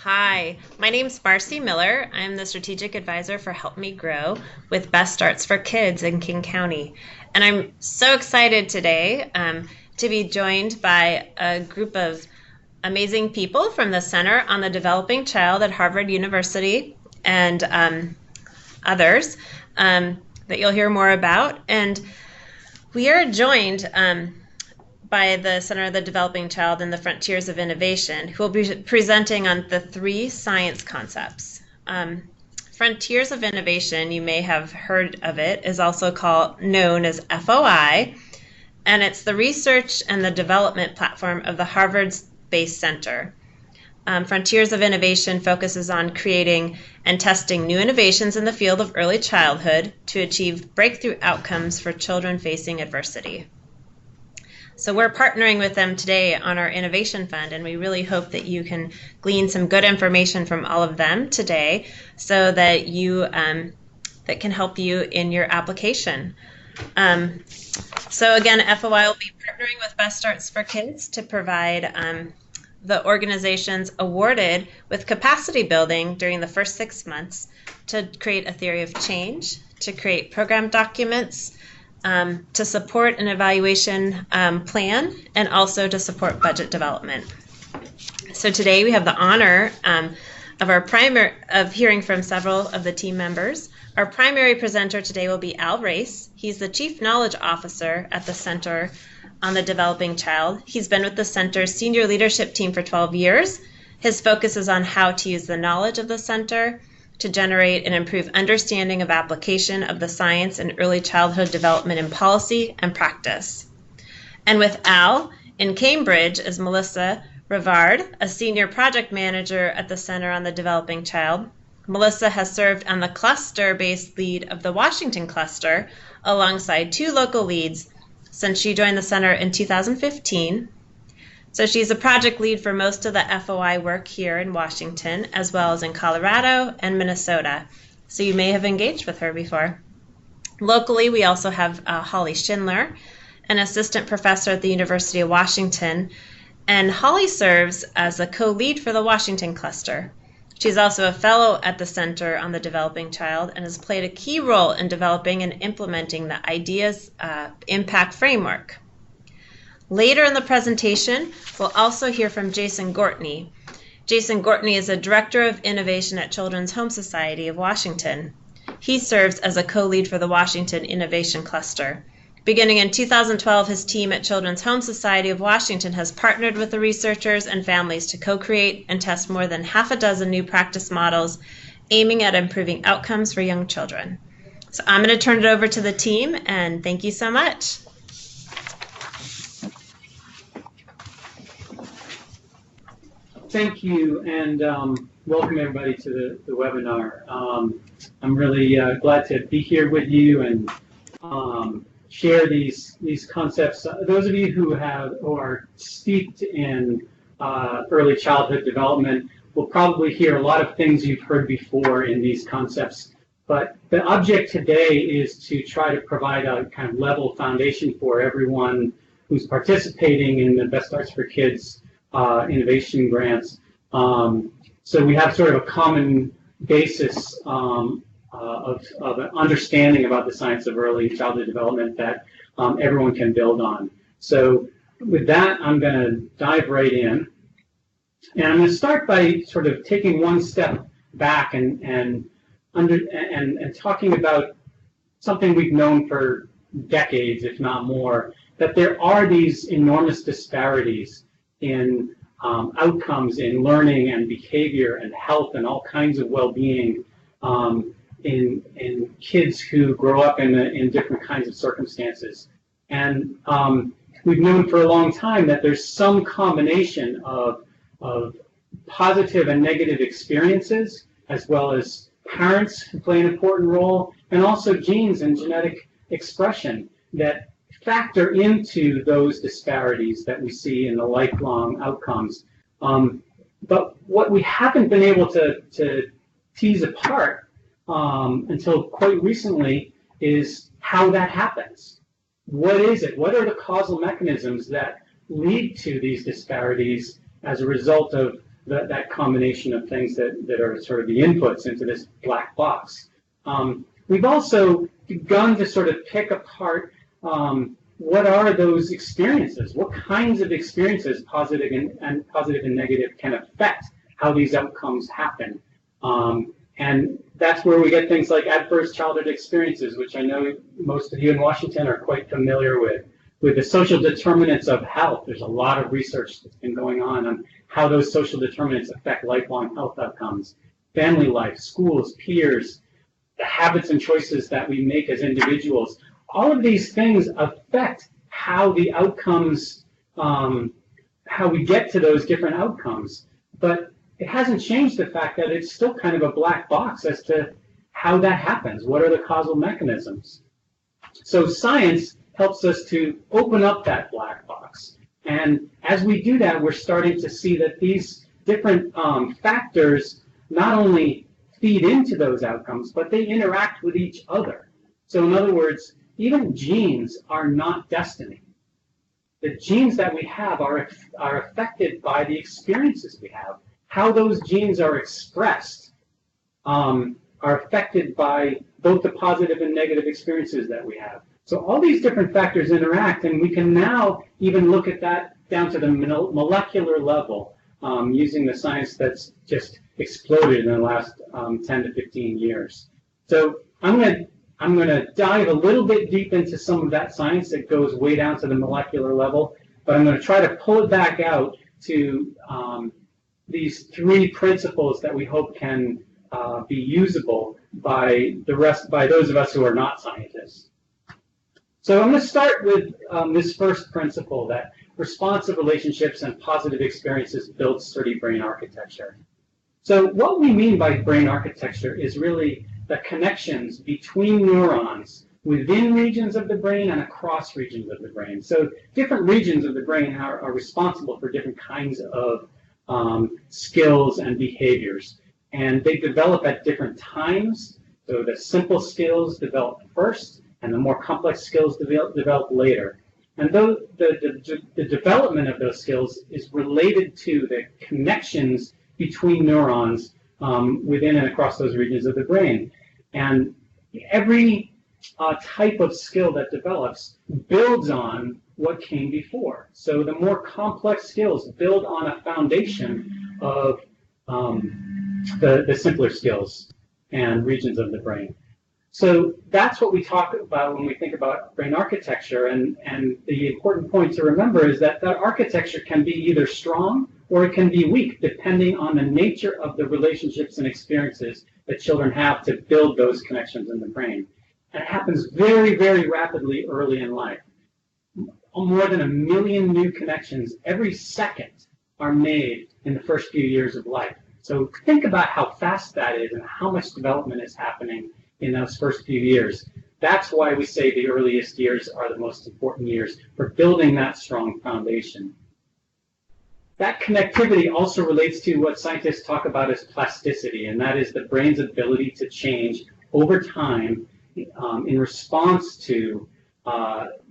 Hi, my name's Marcy Miller. I'm the strategic advisor for Help Me Grow with Best Starts for Kids in King County. And I'm so excited today to be joined by a group of amazing people from the Center on the Developing Child at Harvard University and others that you'll hear more about. And we are joined by the Center of the Developing Child and the Frontiers of Innovation, who will be presenting on the three science concepts. Frontiers of Innovation, you may have heard of it, is also known as FOI, and it's the research and the development platform of the Harvard Space Center. Frontiers of Innovation focuses on creating and testing new innovations in the field of early childhood to achieve breakthrough outcomes for children facing adversity. So we're partnering with them today on our Innovation Fund, and we really hope that you can glean some good information from all of them today so that that can help you in your application. So again, FOI will be partnering with Best Starts for Kids to provide the organizations awarded with capacity building during the first 6 months to create a theory of change, to create program documents, to support an evaluation plan, and also to support budget development. So today we have the honor of hearing from several of the team members. Our primary presenter today will be Al Race. He's the Chief Knowledge Officer at the Center on the Developing Child. He's been with the Center's senior leadership team for 12 years. His focus is on how to use the knowledge of the Center to generate and improve understanding of application of the science in early childhood development in policy and practice. And with Al, in Cambridge is Melissa Rivard, a senior project manager at the Center on the Developing Child. Melissa has served on the cluster-based lead of the Washington cluster alongside two local leads since she joined the Center in 2015. So she's a project lead for most of the FOI work here in Washington, as well as in Colorado and Minnesota. So you may have engaged with her before. Locally, we also have Holly Schindler, an assistant professor at the University of Washington, and Holly serves as a co-lead for the Washington cluster. She's also a fellow at the Center on the Developing Child and has played a key role in developing and implementing the IDEA's impact framework. Later in the presentation, we'll also hear from Jason Gortney. Jason Gortney is a Director of Innovation at Children's Home Society of Washington. He serves as a co-lead for the Washington Innovation Cluster. Beginning in 2012, his team at Children's Home Society of Washington has partnered with the researchers and families to co-create and test more than half a dozen new practice models aiming at improving outcomes for young children. So I'm going to turn it over to the team, and thank you so much. Thank you, and welcome everybody to the webinar. I'm really glad to be here with you and share these concepts. Those of you who are steeped in early childhood development will probably hear a lot of things you've heard before in these concepts. But the object today is to try to provide a kind of level foundation for everyone who's participating in the Best Starts for Kids innovation grants. So we have sort of a common basis of an understanding about the science of early childhood development that everyone can build on. So with that, I'm going to dive right in. And I'm going to start by sort of taking one step back and talking about something we've known for decades, if not more, that there are these enormous disparities in outcomes in learning and behavior and health and all kinds of well-being in kids who grow up in different kinds of circumstances. And we've known for a long time that there's some combination of positive and negative experiences, as well as parents who play an important role, and also genes and genetic expression that factor into those disparities that we see in the lifelong outcomes. But what we haven't been able to tease apart until quite recently is how that happens. What is it? What are the causal mechanisms that lead to these disparities as a result of that combination of things that are sort of the inputs into this black box. We've also begun to sort of pick apart what are those experiences? What kinds of experiences, positive and negative, can affect how these outcomes happen? And that's where we get things like adverse childhood experiences, which I know most of you in Washington are quite familiar with. With the social determinants of health, there's a lot of research that's been going on how those social determinants affect lifelong health outcomes. Family life, schools, peers, the habits and choices that we make as individuals. All of these things affect how the outcomes, how we get to those different outcomes. But it hasn't changed the fact that it's still kind of a black box as to how that happens. What are the causal mechanisms? So science helps us to open up that black box. And as we do that, we're starting to see that these different factors not only feed into those outcomes, but they interact with each other. So in other words, even genes are not destiny. The genes that we have are affected by the experiences we have. How those genes are expressed are affected by both the positive and negative experiences that we have. So all these different factors interact, and we can now even look at that down to the molecular level using the science that's just exploded in the last 10 to 15 years. So I'm going to dive a little bit deep into some of that science that goes way down to the molecular level, but I'm going to try to pull it back out to these three principles that we hope can be usable by those of us who are not scientists. So I'm going to start with this first principle, that responsive relationships and positive experiences build sturdy brain architecture. So what we mean by brain architecture is really the connections between neurons within regions of the brain and across regions of the brain. So different regions of the brain are responsible for different kinds of skills and behaviors. And they develop at different times. So the simple skills develop first, and the more complex skills develop later. And the development of those skills is related to the connections between neurons within and across those regions of the brain. And every type of skill that develops builds on what came before. So the more complex skills build on a foundation of the simpler skills and regions of the brain. So that's what we talk about when we think about brain architecture, and the important point to remember is that that architecture can be either strong or it can be weak, depending on the nature of the relationships and experiences that children have to build those connections in the brain. And it happens very, very rapidly early in life. More than 1 million new connections every second are made in the first few years of life. So think about how fast that is and how much development is happening in those first few years. That's why we say the earliest years are the most important years for building that strong foundation. That connectivity also relates to what scientists talk about as plasticity, and that is the brain's ability to change over time in response to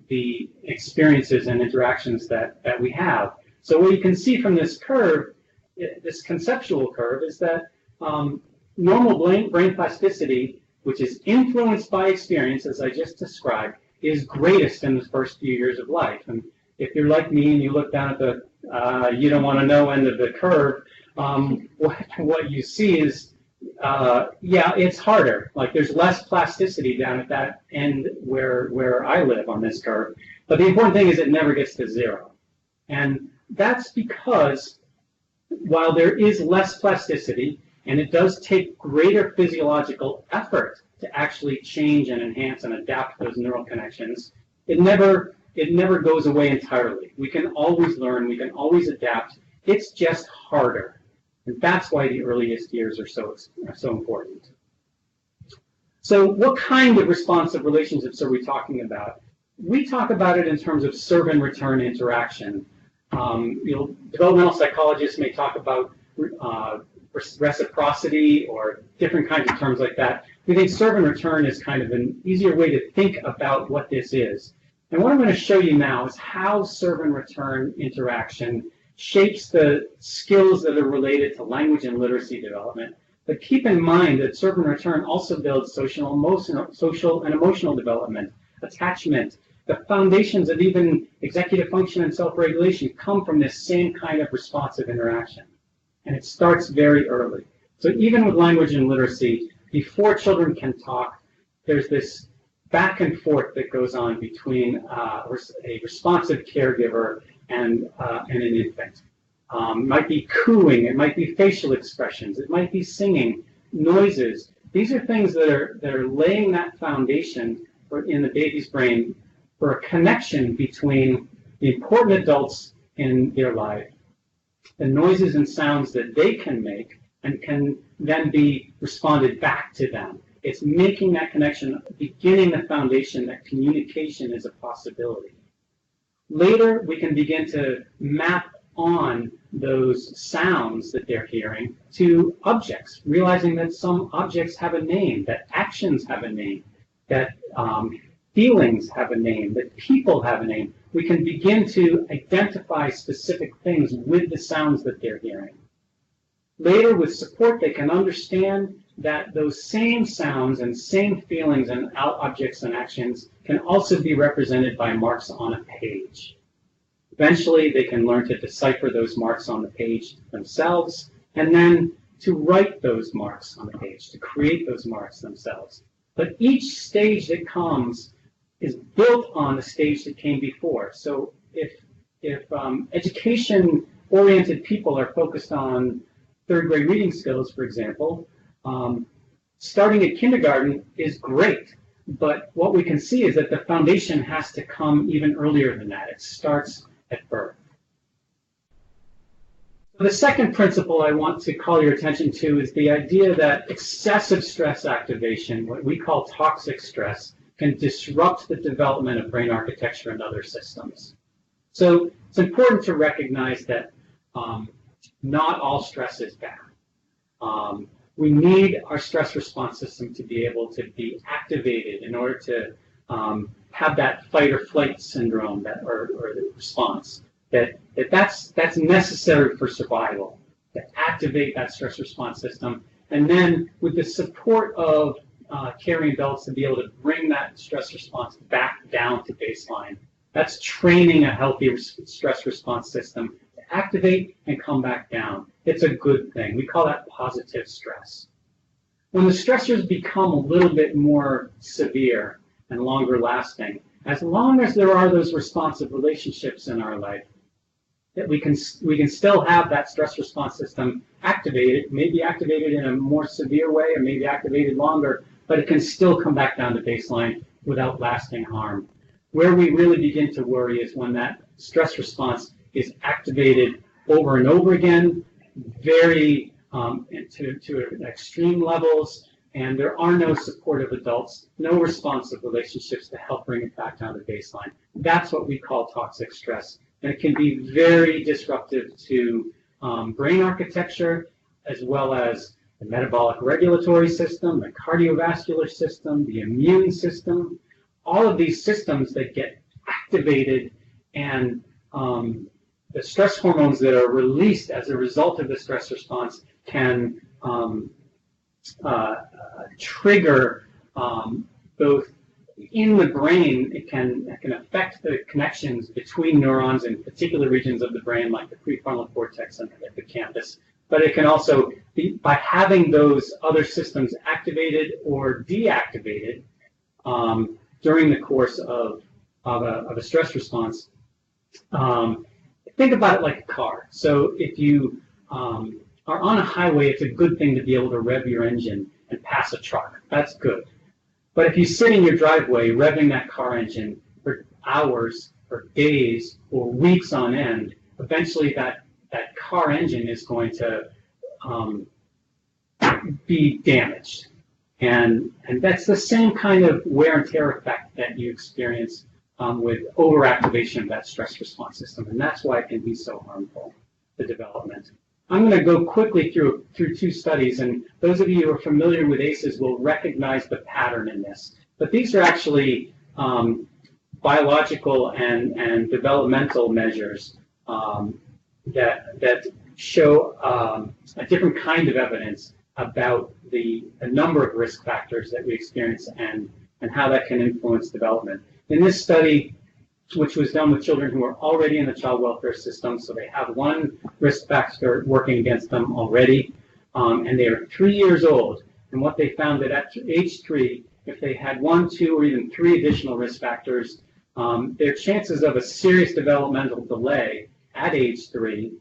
the experiences and interactions that we have. So what you can see from this curve, this conceptual curve, is that normal brain plasticity, which is influenced by experience, as I just described, is greatest in the first few years of life. And if you're like me and you look down at the you don't want to know end of the curve, what you see is, yeah, it's harder. Like there's less plasticity down at that end where I live on this curve. But the important thing is it never gets to zero. And that's because while there is less plasticity, and it does take greater physiological effort to actually change and enhance and adapt those neural connections, it never goes away entirely. We can always learn, we can always adapt. It's just harder. And that's why the earliest years are so important. So what kind of responsive relationships are we talking about? We talk about it in terms of serve and return interaction. Developmental psychologists may talk about reciprocity or different kinds of terms like that. We think serve and return is kind of an easier way to think about what this is. And what I'm going to show you now is how serve and return interaction shapes the skills that are related to language and literacy development. But keep in mind that serve and return also builds social and emotional development, attachment. The foundations of even executive function and self-regulation come from this same kind of responsive interaction. And it starts very early. So even with language and literacy, before children can talk, there's this back and forth that goes on between a responsive caregiver and an infant. It might be cooing, it might be facial expressions, it might be singing, noises. These are things that are laying that foundation in the baby's brain for a connection between the important adults in their life, the noises and sounds that they can make and can then be responded back to them. It's making that connection, beginning the foundation that communication is a possibility. Later, we can begin to map on those sounds that they're hearing to objects, realizing that some objects have a name, that actions have a name, that feelings have a name, that people have a name. We can begin to identify specific things with the sounds that they're hearing. Later, with support, they can understand that those same sounds and same feelings and objects and actions can also be represented by marks on a page. Eventually, they can learn to decipher those marks on the page themselves, and then to write those marks on the page, to create those marks themselves. But each stage that comes is built on the stage that came before. So if education-oriented people are focused on third grade reading skills, for example, starting at kindergarten is great. But what we can see is that the foundation has to come even earlier than that. It starts at birth. The second principle I want to call your attention to is the idea that excessive stress activation, what we call toxic stress, can disrupt the development of brain architecture and other systems. So it's important to recognize that not all stress is bad. We need our stress response system to be able to be activated in order to have that fight or flight syndrome or the response. That's necessary for survival, to activate that stress response system. And then with the support of caring adults to be able to bring that stress response back down to baseline. That's training a healthy stress response system to activate and come back down. It's a good thing. We call that positive stress. When the stressors become a little bit more severe and longer lasting, as long as there are those responsive relationships in our life, that we can still have that stress response system activated, maybe activated in a more severe way or maybe activated longer, but it can still come back down to baseline without lasting harm. Where we really begin to worry is when that stress response is activated over and over again, very to extreme levels, and there are no supportive adults, no responsive relationships to help bring it back down to baseline. That's what we call toxic stress. And it can be very disruptive to brain architecture, as well as the metabolic regulatory system, the cardiovascular system, the immune system, all of these systems that get activated, and the stress hormones that are released as a result of the stress response can trigger both in the brain. It can affect the connections between neurons in particular regions of the brain, like the prefrontal cortex and the hippocampus. But it can also be, by having those other systems activated or deactivated during the course of a stress response. Think about it like a car. So if you are on a highway, it's a good thing to be able to rev your engine and pass a truck. That's good. But if you sit in your driveway revving that car engine for hours or days or weeks on end, eventually that car engine is going to be damaged. And that's the same kind of wear and tear effect that you experience with overactivation of that stress response system. And that's why it can be so harmful to development. I'm going to go quickly through two studies, and those of you who are familiar with ACEs will recognize the pattern in this. But these are actually biological and developmental measures that show a different kind of evidence about the number of risk factors that we experience and how that can influence development. In this study, which was done with children who are already in the child welfare system, so they have one risk factor working against them already, and they are 3 years old. And what they found that at age 3, if they had 1, 2, or even 3 additional risk factors, their chances of a serious developmental delay at age 3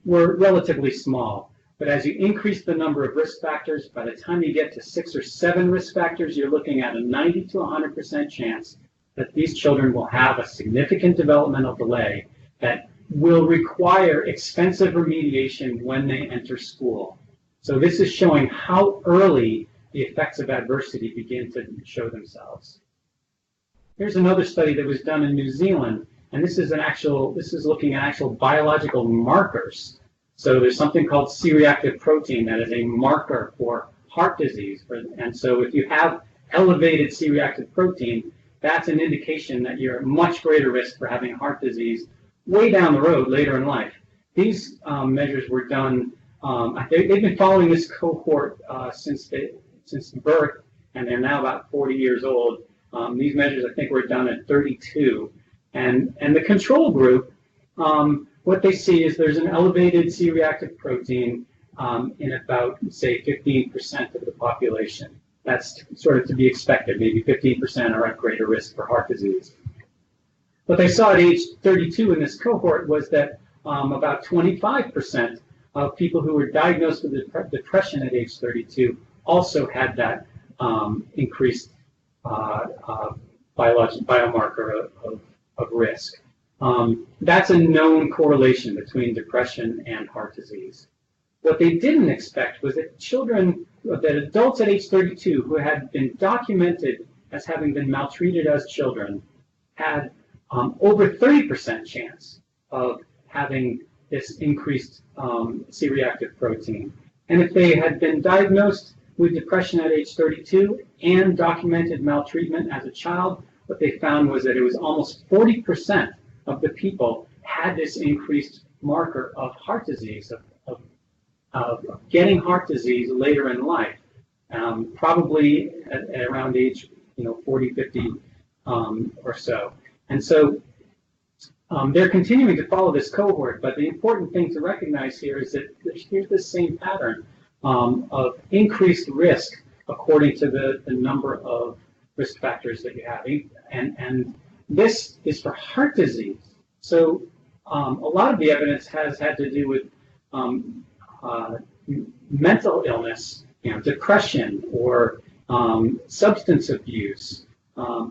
were relatively small. But as you increase the number of risk factors, by the time you get to 6 or 7 risk factors, you're looking at a 90 to 100% chance that these children will have a significant developmental delay that will require expensive remediation when they enter school. So this is showing how early the effects of adversity begin to show themselves. Here's another study that was done in New Zealand, and this is looking at actual biological markers. So there's something called C-reactive protein that is a marker for heart disease. And so if you have elevated C-reactive protein, that's an indication that you're at much greater risk for having heart disease way down the road later in life. These measures were done, they've been following this cohort since birth, and they're now about 40 years old. These measures, I think, were done at 32. And the control group, what they see is there's an elevated C-reactive protein in about, say, 15% of the population. That's sort of to be expected. Maybe 15% are at greater risk for heart disease. What they saw at age 32 in this cohort was that about 25% of people who were diagnosed with depression at age 32 also had that increased biomarker of risk. That's a known correlation between depression and heart disease. What they didn't expect was that adults at age 32 who had been documented as having been maltreated as children had over 30% chance of having this increased C-reactive protein. And if they had been diagnosed with depression at age 32 and documented maltreatment as a child, what they found was that it was almost 40% of the people had this increased marker of heart disease, of getting heart disease later in life, probably at around age 40, 50 or so. And so they're continuing to follow this cohort, but the important thing to recognize here is that here's the same pattern of increased risk according to the number of risk factors that you have. And this is for heart disease. So a lot of the evidence has had to do with mental illness, depression or substance abuse,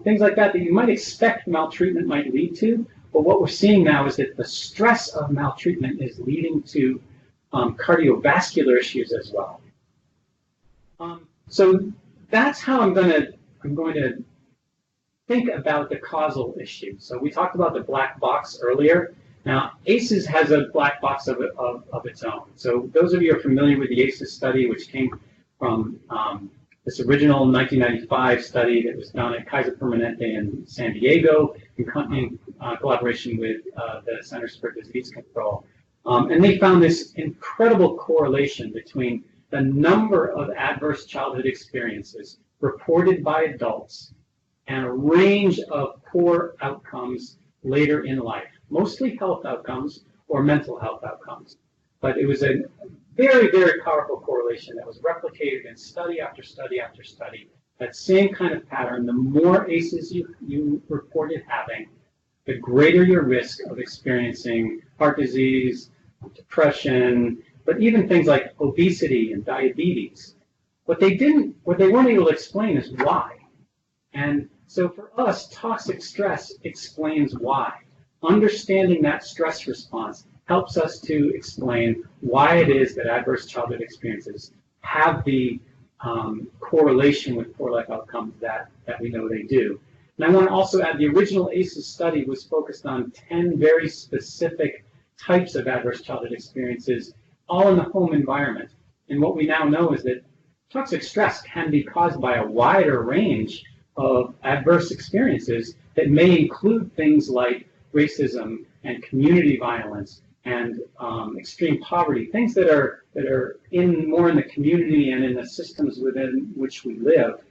things like that you might expect maltreatment might lead to. But what we're seeing now is that the stress of maltreatment is leading to cardiovascular issues as well. So that's how I'm going to think about the causal issue. So we talked about the black box earlier. Now, ACEs has a black box of its own. So those of you who are familiar with the ACEs study, which came from this original 1995 study that was done at Kaiser Permanente in San Diego in collaboration with the Centers for Disease Control. And they found this incredible correlation between the number of adverse childhood experiences reported by adults and a range of poor outcomes later in life, mostly health outcomes or mental health outcomes. But it was a very, very powerful correlation that was replicated in study after study after study. That same kind of pattern, the more ACEs you reported having, the greater your risk of experiencing heart disease, depression, but even things like obesity and diabetes. What they weren't able to explain is why. And so for us, toxic stress explains why. Understanding that stress response helps us to explain why it is that adverse childhood experiences have the correlation with poor life outcomes that we know they do. And I want to also add the original ACEs study was focused on 10 very specific types of adverse childhood experiences, all in the home environment. And what we now know is that toxic stress can be caused by a wider range of adverse experiences that may include things like racism and community violence and extreme poverty, things that are more in the community and in the systems within which we live,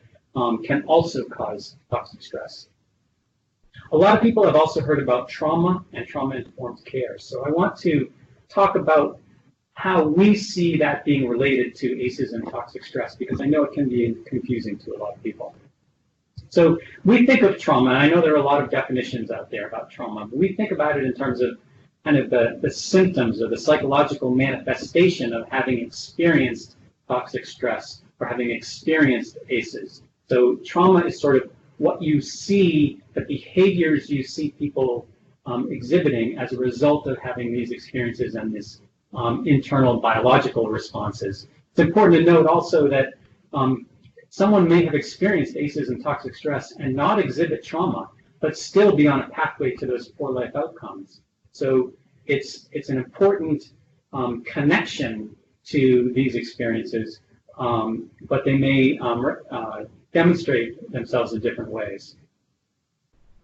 can also cause toxic stress. A lot of people have also heard about trauma and trauma-informed care. So I want to talk about how we see that being related to ACEs and toxic stress, because I know it can be confusing to a lot of people. So we think of trauma, and I know there are a lot of definitions out there about trauma, but we think about it in terms of kind of the symptoms or the psychological manifestation of having experienced toxic stress or having experienced ACEs. So trauma is sort of what you see, the behaviors you see people exhibiting as a result of having these experiences and this internal biological responses. It's important to note also that someone may have experienced ACEs and toxic stress and not exhibit trauma, but still be on a pathway to those poor life outcomes. So it's an important connection to these experiences, but they may demonstrate themselves in different ways.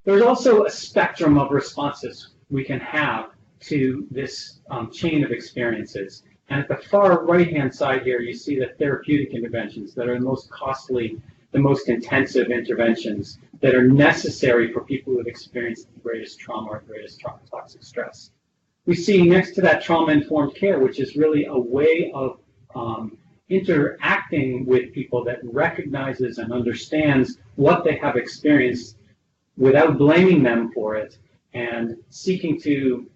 There's also a spectrum of responses we can have to this chain of experiences. And at the far right-hand side here, you see the therapeutic interventions that are the most costly, the most intensive interventions that are necessary for people who have experienced the greatest trauma or greatest toxic stress. We see next to that trauma-informed care, which is really a way of interacting with people that recognizes and understands what they have experienced without blaming them for it, and seeking to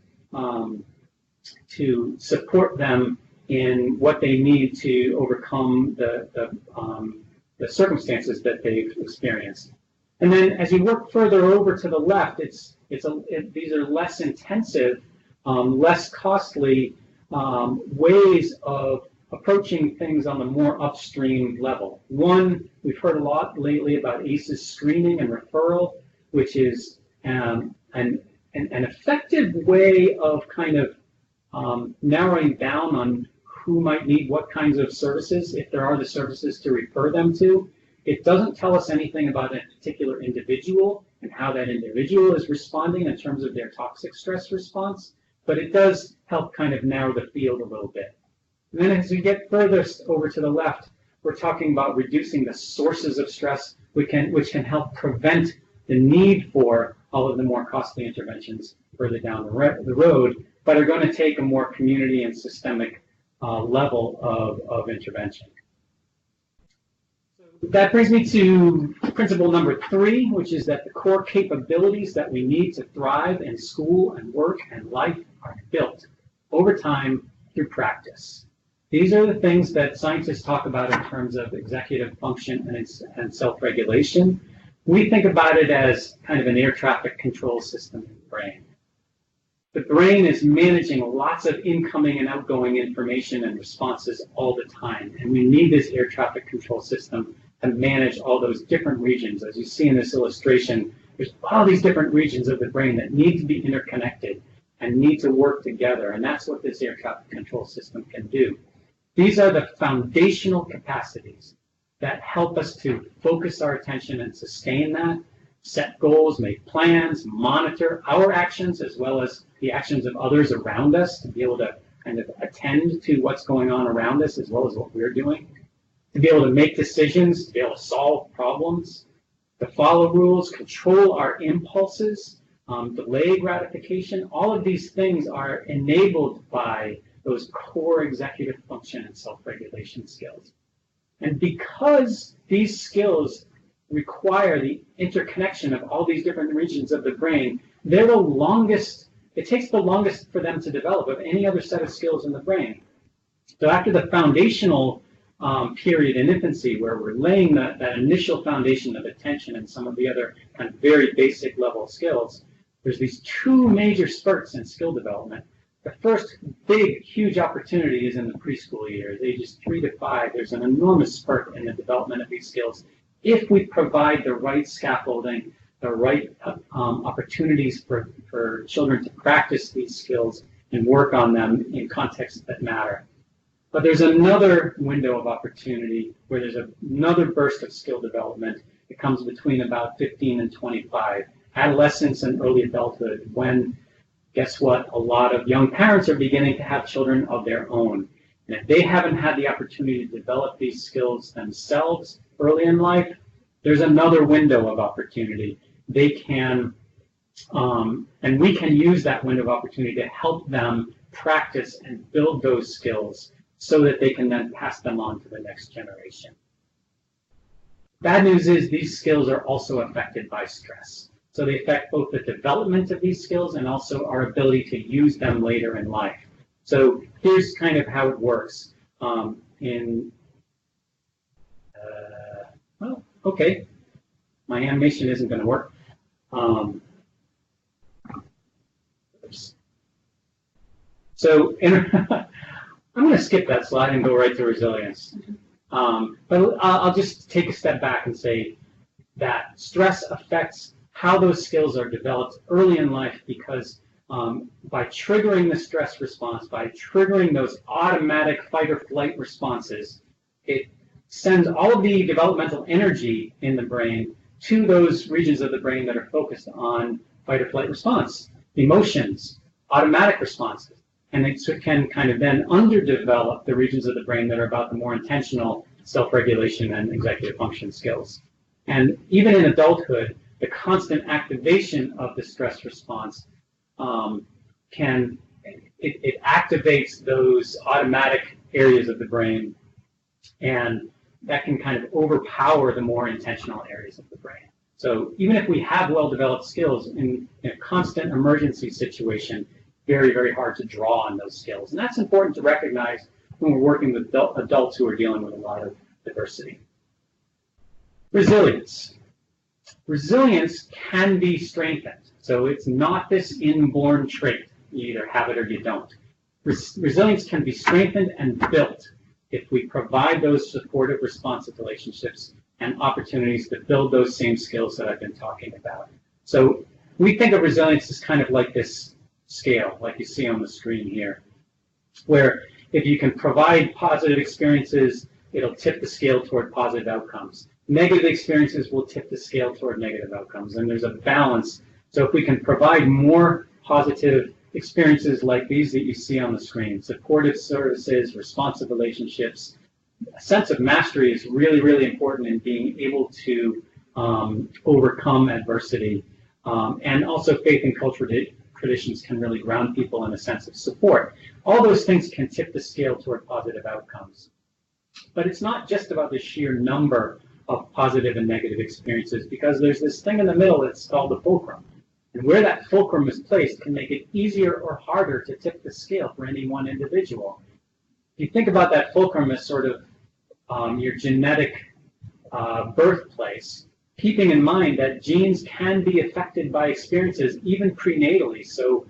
support them in what they need to overcome the circumstances that they've experienced. And then as you work further over to the left, these are less intensive, less costly ways of approaching things on the more upstream level. One, we've heard a lot lately about ACEs screening and referral, which is an effective way of kind of narrowing down on who might need what kinds of services, if there are the services to refer them to. It doesn't tell us anything about a particular individual and how that individual is responding in terms of their toxic stress response, but it does help kind of narrow the field a little bit. And then as we get further over to the left, we're talking about reducing the sources of stress, which can help prevent the need for all of the more costly interventions further down the road, but are going to take a more community and systemic level of intervention. So that brings me to principle number 3, which is that the core capabilities that we need to thrive in school and work and life are built over time through practice. These are the things that scientists talk about in terms of executive function and self-regulation. We think about it as kind of an air traffic control system in the brain. The brain is managing lots of incoming and outgoing information and responses all the time, and we need this air traffic control system to manage all those different regions. As you see in this illustration, there's all these different regions of the brain that need to be interconnected and need to work together, and that's what this air traffic control system can do. These are the foundational capacities that help us to focus our attention and sustain that, set goals, make plans, monitor our actions as well as the actions of others around us, to be able to kind of attend to what's going on around us as well as what we're doing, to be able to make decisions, to be able to solve problems, to follow rules, control our impulses, delay gratification. All of these things are enabled by those core executive function and self-regulation skills. And because these skills require the interconnection of all these different regions of the brain, they're the longest, it takes the longest for them to develop of any other set of skills in the brain. So after the foundational period in infancy, where we're laying that initial foundation of attention and some of the other kind of very basic level skills, there's these 2 major spurts in skill development. The first big, huge opportunity is in the preschool years, ages 3 to 5. There's an enormous spurt in the development of these skills if we provide the right scaffolding, the right opportunities for children to practice these skills and work on them in contexts that matter. But there's another window of opportunity where there's another burst of skill development. It comes between about 15 and 25, adolescence and early adulthood, when guess what? A lot of young parents are beginning to have children of their own. And if they haven't had the opportunity to develop these skills themselves early in life, there's another window of opportunity. They can, and we can use that window of opportunity to help them practice and build those skills so that they can then pass them on to the next generation. Bad news is these skills are also affected by stress. So they affect both the development of these skills and also our ability to use them later in life. So here's kind of how it works. Well, okay, my animation isn't going to work. So I'm going to skip that slide and go right to resilience. But I'll just take a step back and say that stress affects how those skills are developed early in life because by triggering the stress response, by triggering those automatic fight or flight responses, it sends all of the developmental energy in the brain to those regions of the brain that are focused on fight or flight response, emotions, automatic responses. And it can kind of then underdevelop the regions of the brain that are about the more intentional self-regulation and executive function skills. And even in adulthood, the constant activation of the stress response it activates those automatic areas of the brain, and that can kind of overpower the more intentional areas of the brain. So even if we have well-developed skills in a constant emergency situation, very, very hard to draw on those skills. And that's important to recognize when we're working with adults who are dealing with a lot of adversity. Resilience. Resilience can be strengthened. So it's not this inborn trait. You either have it or you don't. Resilience can be strengthened and built if we provide those supportive, responsive relationships and opportunities to build those same skills that I've been talking about. So we think of resilience as kind of like this scale, like you see on the screen here, where if you can provide positive experiences, it'll tip the scale toward positive outcomes. Negative experiences will tip the scale toward negative outcomes, and there's a balance. So if we can provide more positive experiences like these that you see on the screen, supportive services, responsive relationships, a sense of mastery is really, really important in being able to overcome adversity. And also faith and cultural traditions can really ground people in a sense of support. All those things can tip the scale toward positive outcomes. But it's not just about the sheer number of positive and negative experiences, because there's this thing in the middle that's called the fulcrum. And where that fulcrum is placed can make it easier or harder to tip the scale for any one individual. If you think about that fulcrum as sort of your genetic birthplace, keeping in mind that genes can be affected by experiences even prenatally. So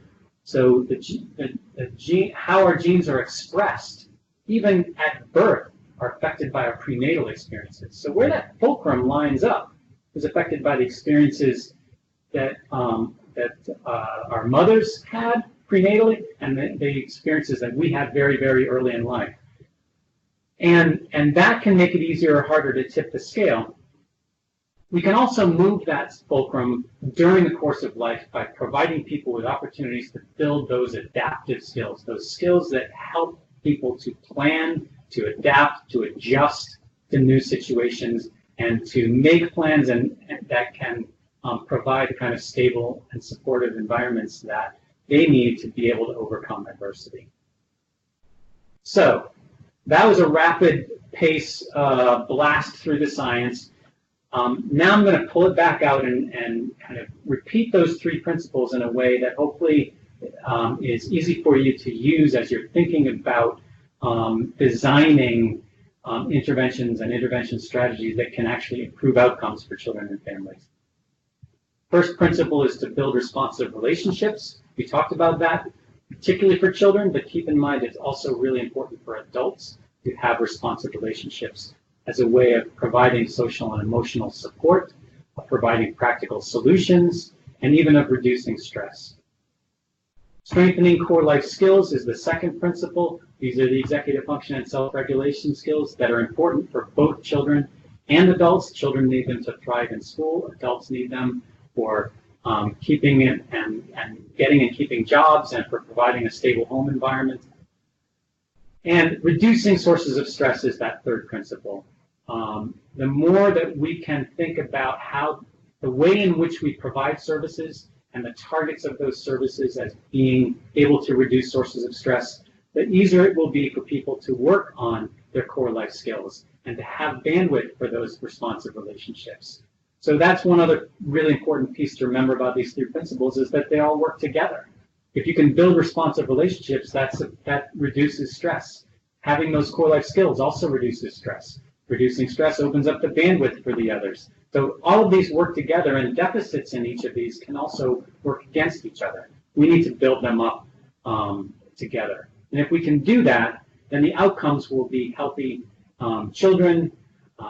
how our genes are expressed, even at birth, are affected by our prenatal experiences. So where that fulcrum lines up is affected by the experiences that our mothers had prenatally and the experiences that we had very, very early in life. And that can make it easier or harder to tip the scale. We can also move that fulcrum during the course of life by providing people with opportunities to build those adaptive skills, those skills that help people to plan, to adapt, to adjust to new situations, and to make plans and that can provide the kind of stable and supportive environments that they need to be able to overcome adversity. So that was a rapid pace blast through the science. Now I'm going to pull it back out and kind of repeat those three principles in a way that hopefully is easy for you to use as you're thinking about designing interventions and intervention strategies that can actually improve outcomes for children and families. First principle is to build responsive relationships. We talked about that, particularly for children, but keep in mind it's also really important for adults to have responsive relationships as a way of providing social and emotional support, of providing practical solutions, and even of reducing stress. Strengthening core life skills is the second principle. These are the executive function and self-regulation skills that are important for both children and adults. Children need them to thrive in school. Adults need them for keeping it and getting and keeping jobs and for providing a stable home environment. And reducing sources of stress is that third principle. The more that we can think about how the way in which we provide services and the targets of those services as being able to reduce sources of stress, the easier it will be for people to work on their core life skills and to have bandwidth for those responsive relationships. So that's one other really important piece to remember about these three principles, is that they all work together. If you can build responsive relationships, that reduces stress. Having those core life skills also reduces stress. Reducing stress opens up the bandwidth for the others. So all of these work together, and deficits in each of these can also work against each other. We need to build them up together. And if we can do that, then the outcomes will be healthy children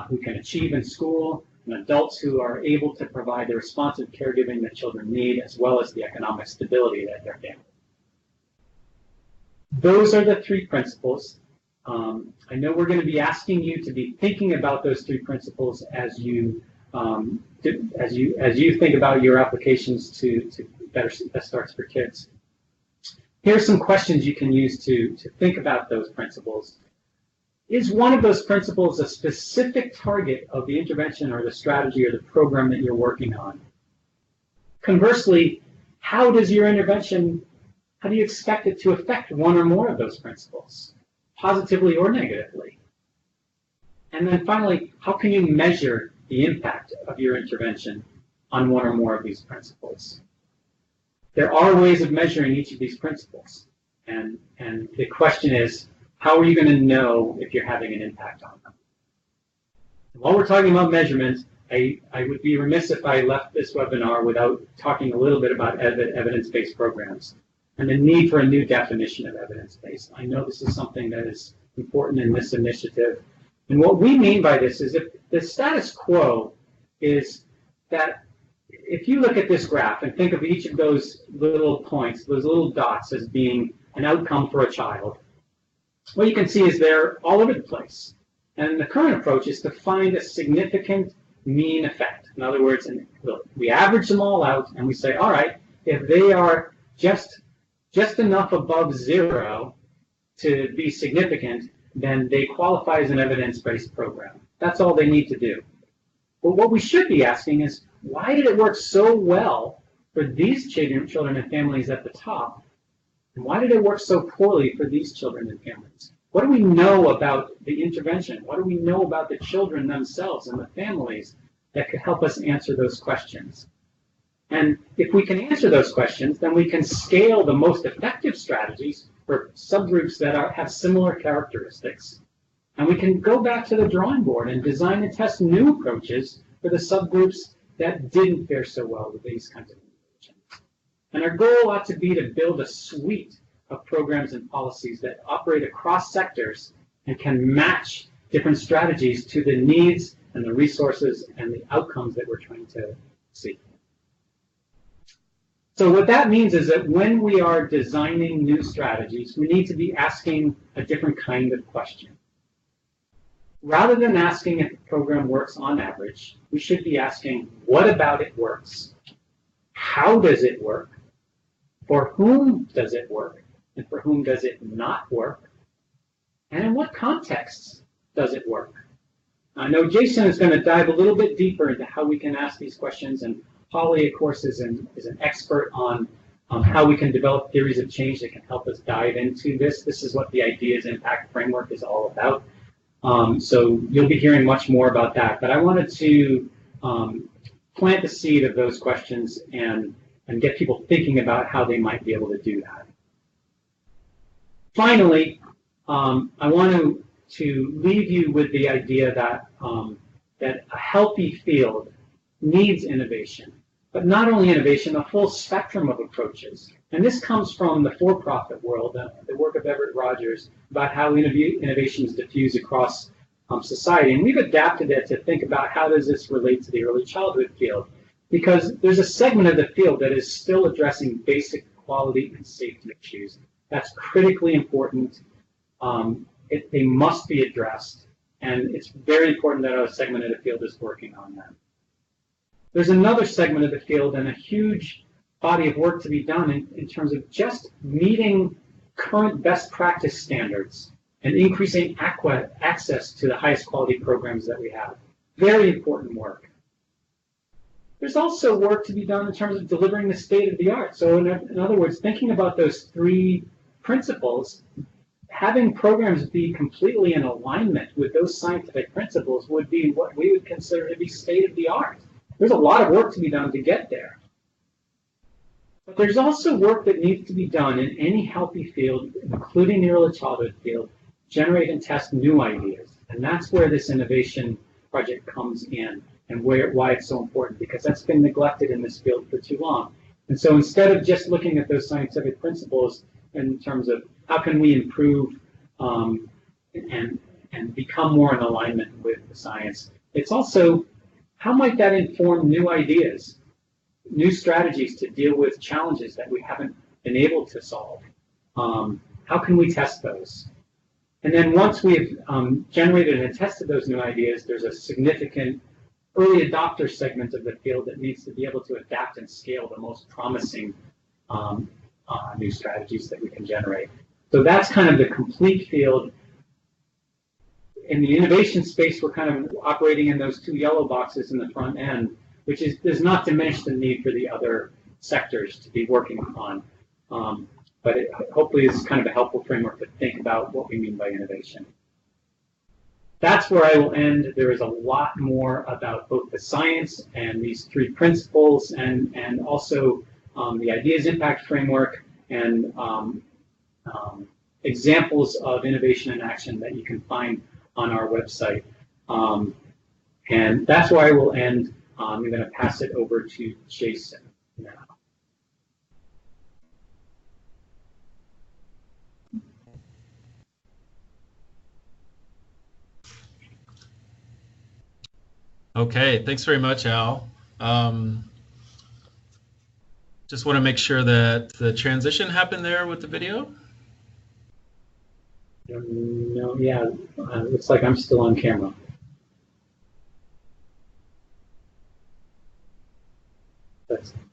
who can achieve in school, and adults who are able to provide the responsive caregiving that children need, as well as the economic stability that they're getting. Those are the three principles. I know we're going to be asking you to be thinking about those three principles as you think about your applications to Best Starts for Kids. Here's some questions you can use to think about those principles. Is one of those principles a specific target of the intervention or the strategy or the program that you're working on? Conversely, how does your intervention, how do you expect it to affect one or more of those principles, positively or negatively? And then finally, how can you measure the impact of your intervention on one or more of these principles? There are ways of measuring each of these principles. And the question is, how are you going to know if you're having an impact on them? While we're talking about measurement, I would be remiss if I left this webinar without talking a little bit about evidence-based programs and the need for a new definition of evidence-based. I know this is something that is important in this initiative. And what we mean by this is, if the status quo is that if you look at this graph and think of each of those little points, those little dots, as being an outcome for a child, what you can see is they're all over the place. And the current approach is to find a significant mean effect. In other words, we average them all out and we say, all right, if they are just enough above zero to be significant, then they qualify as an evidence-based program. That's all they need to do. But what we should be asking is, why did it work so well for these children and families at the top? And why did it work so poorly for these children and families? What do we know about the intervention? What do we know about the children themselves and the families that could help us answer those questions? And if we can answer those questions, then we can scale the most effective strategies for subgroups that have similar characteristics. And we can go back to the drawing board and design and test new approaches for the subgroups that didn't fare so well with these kinds of interventions. And our goal ought to be to build a suite of programs and policies that operate across sectors and can match different strategies to the needs and the resources and the outcomes that we're trying to see. So what that means is that when we are designing new strategies, we need to be asking a different kind of question. Rather than asking if the program works on average, we should be asking, what about it works? How does it work? For whom does it work? And for whom does it not work? And in what contexts does it work? I know Jason is going to dive a little bit deeper into how we can ask these questions, and Holly, of course, is an expert on how we can develop theories of change that can help us dive into this. This is what the Ideas Impact Framework is all about. So you'll be hearing much more about that. But I wanted to plant the seed of those questions and get people thinking about how they might be able to do that. Finally, I want to leave you with the idea that that a healthy field needs innovation, but not only innovation, a full spectrum of approaches. And this comes from the for-profit world, the work of Everett Rogers, about how innovations diffuse across society. And we've adapted it to think about how does this relate to the early childhood field, because there's a segment of the field that is still addressing basic quality and safety issues. That's critically important. They must be addressed, and it's very important that a segment of the field is working on them. There's another segment of the field and a huge body of work to be done in terms of just meeting current best practice standards and increasing access to the highest quality programs that we have. Very important work. There's also work to be done in terms of delivering the state of the art. So in other words, thinking about those three principles, having programs be completely in alignment with those scientific principles would be what we would consider to be state of the art. There's a lot of work to be done to get there. But there's also work that needs to be done in any healthy field, including the early childhood field, generate and test new ideas. And that's where this innovation project comes in and why it's so important, because that's been neglected in this field for too long. And so instead of just looking at those scientific principles in terms of how can we improve and become more in alignment with the science, it's also how might that inform new ideas, new strategies to deal with challenges that we haven't been able to solve? How can we test those? And then once we've generated and tested those new ideas, there's a significant early adopter segment of the field that needs to be able to adapt and scale the most promising new strategies that we can generate. So that's kind of the complete field. In the innovation space, we're kind of operating in those two yellow boxes in the front end, which does not diminish the need for the other sectors to be working on. But it hopefully is kind of a helpful framework to think about what we mean by innovation. That's where I will end. There is a lot more about both the science and these three principles, and also the ideas impact framework and examples of innovation in action that you can find on our website. And that's where I will end. I'm going to pass it over to Jason now. Okay, thanks very much, Al. Just want to make sure that the transition happened there with the video. No, yeah, looks like I'm still on camera.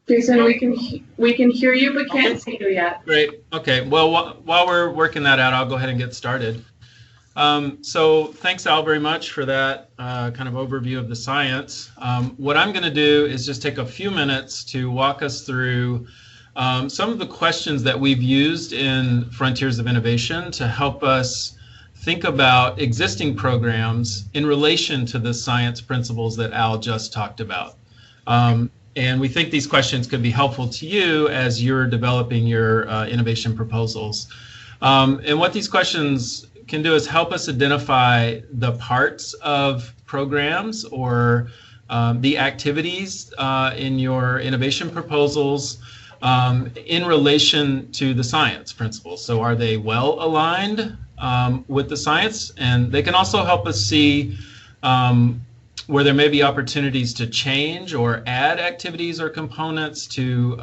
Jason, we can hear you but can't see you yet. Great. Okay. Well, while we're working that out, I'll go ahead and get started. So thanks, Al, very much for that kind of overview of the science. What I'm going to do is just take a few minutes to walk us through some of the questions that we've used in Frontiers of Innovation to help us think about existing programs in relation to the science principles that Al just talked about. And we think these questions could be helpful to you as you're developing your innovation proposals. And what these questions can do is help us identify the parts of programs or the activities in your innovation proposals in relation to the science principles. So are they well aligned with the science? And they can also help us see where there may be opportunities to change or add activities or components to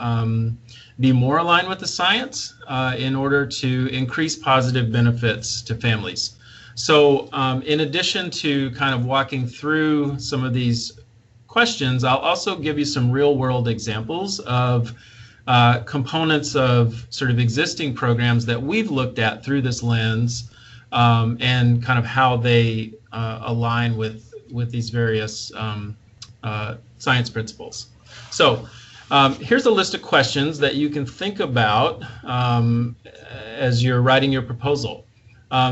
be more aligned with the science in order to increase positive benefits to families. So in addition to kind of walking through some of these questions, I'll also give you some real world examples of components of sort of existing programs that we've looked at through this lens and kind of how they align with these various science principles. So here's a list of questions that you can think about as you're writing your proposal.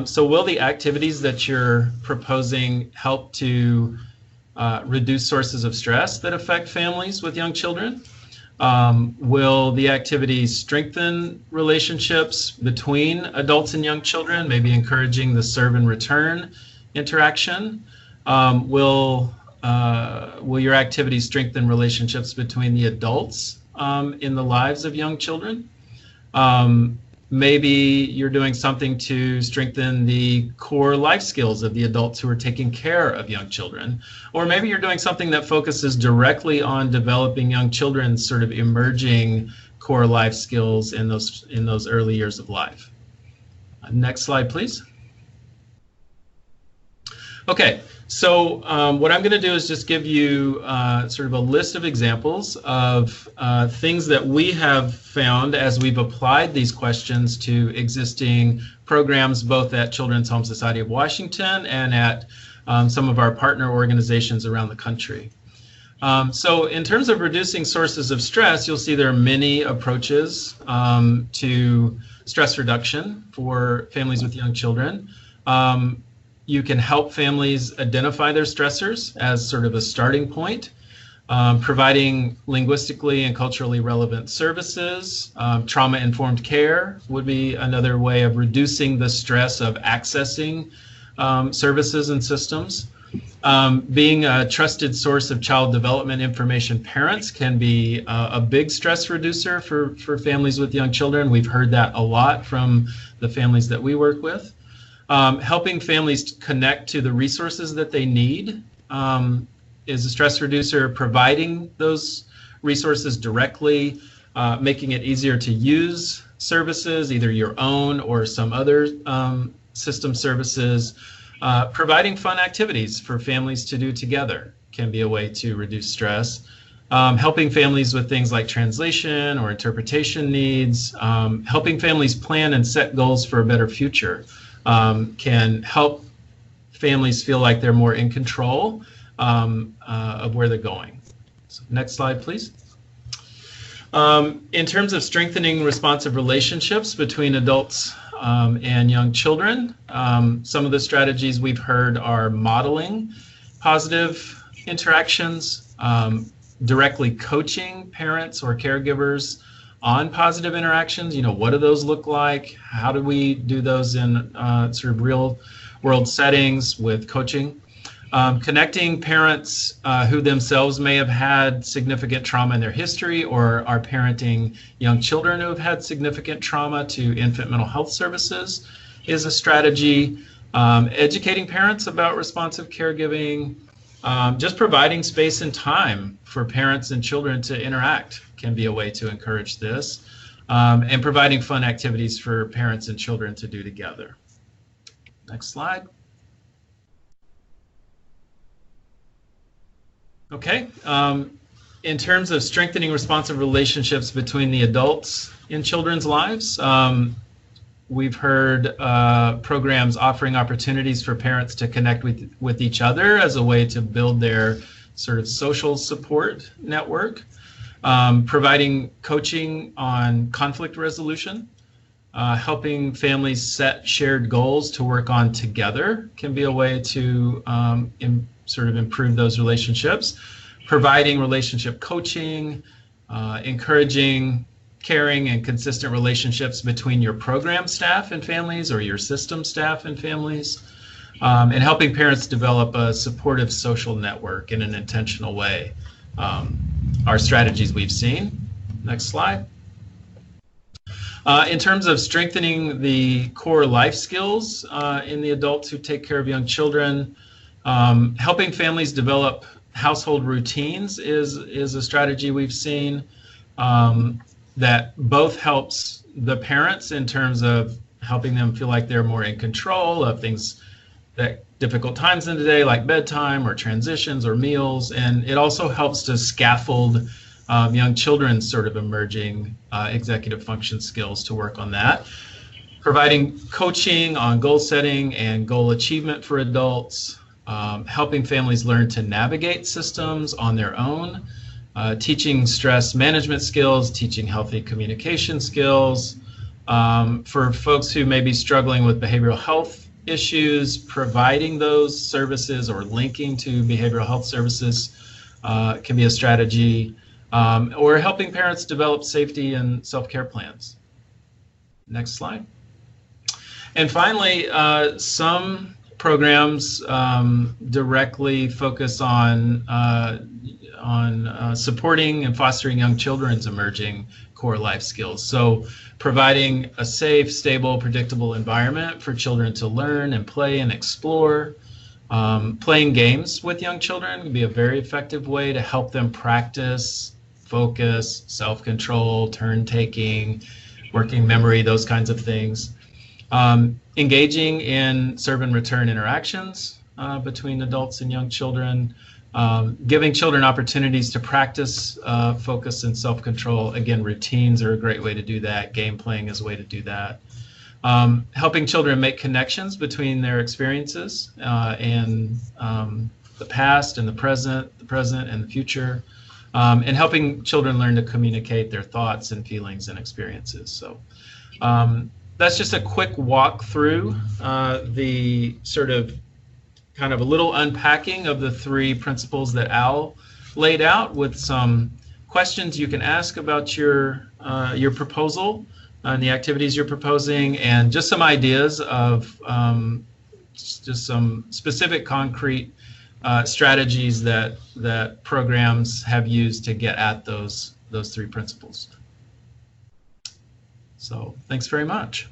So will the activities that you're proposing help to reduce sources of stress that affect families with young children? Will the activities strengthen relationships between adults and young children, maybe encouraging the serve and return interaction? Will your activities strengthen relationships between the adults in the lives of young children? Maybe you're doing something to strengthen the core life skills of the adults who are taking care of young children. Or maybe you're doing something that focuses directly on developing young children's sort of emerging core life skills in those early years of life. Next slide, please. Okay, so what I'm going to do is just give you sort of a list of examples of things that we have found as we've applied these questions to existing programs, both at Children's Home Society of Washington and at some of our partner organizations around the country. So in terms of reducing sources of stress, you'll see there are many approaches to stress reduction for families with young children. You can help families identify their stressors as sort of a starting point, providing linguistically and culturally relevant services. Trauma-informed care would be another way of reducing the stress of accessing services and systems. Being a trusted source of child development information, parents can be a big stress reducer for families with young children. We've heard that a lot from the families that we work with. Helping families connect to the resources that they need is a stress reducer. Providing those resources directly, making it easier to use services, either your own or some other system services. Providing fun activities for families to do together can be a way to reduce stress. Helping families with things like translation or interpretation needs. Helping families plan and set goals for a better future can help families feel like they're more in control of where they're going. So next slide, please. In terms of strengthening responsive relationships between adults and young children, some of the strategies we've heard are modeling positive interactions, directly coaching parents or caregivers on positive interactions. You know, what do those look like? How do we do those in sort of real world settings with coaching? Connecting parents who themselves may have had significant trauma in their history or are parenting young children who have had significant trauma to infant mental health services is a strategy. Educating parents about responsive caregiving, just providing space and time for parents and children to interact can be a way to encourage this, and providing fun activities for parents and children to do together. Next slide. Okay, in terms of strengthening responsive relationships between the adults in children's lives, we've heard programs offering opportunities for parents to connect with each other as a way to build their sort of social support network. Providing coaching on conflict resolution, helping families set shared goals to work on together can be a way to sort of improve those relationships. Providing relationship coaching, encouraging caring and consistent relationships between your program staff and families or your system staff and families, and helping parents develop a supportive social network in an intentional way are strategies we've seen. Next slide. In terms of strengthening the core life skills in the adults who take care of young children, helping families develop household routines is a strategy we've seen that both helps the parents in terms of helping them feel like they're more in control of things, that difficult times in the day like bedtime or transitions or meals, and it also helps to scaffold young children's sort of emerging executive function skills to work on that. Providing coaching on goal setting and goal achievement for adults, helping families learn to navigate systems on their own, teaching stress management skills, teaching healthy communication skills. For folks who may be struggling with behavioral health issues, providing those services or linking to behavioral health services can be a strategy, or helping parents develop safety and self-care plans. Next slide. And finally, some programs directly focus on supporting and fostering young children's emerging core life skills. So providing a safe, stable, predictable environment for children to learn and play and explore. Playing games with young children can be a very effective way to help them practice focus, self-control, turn-taking, working memory, those kinds of things. Engaging in serve and return interactions between adults and young children, giving children opportunities to practice focus and self-control. Again, routines are a great way to do that. Game playing is a way to do that. Helping children make connections between their experiences and the past and the present and the future, and helping children learn to communicate their thoughts and feelings and experiences. So that's just a quick walk through the sort of kind of a little unpacking of the 3 principles that Al laid out, with some questions you can ask about your proposal and the activities you're proposing, and just some ideas of just some specific concrete strategies that programs have used to get at those 3 principles. So thanks very much.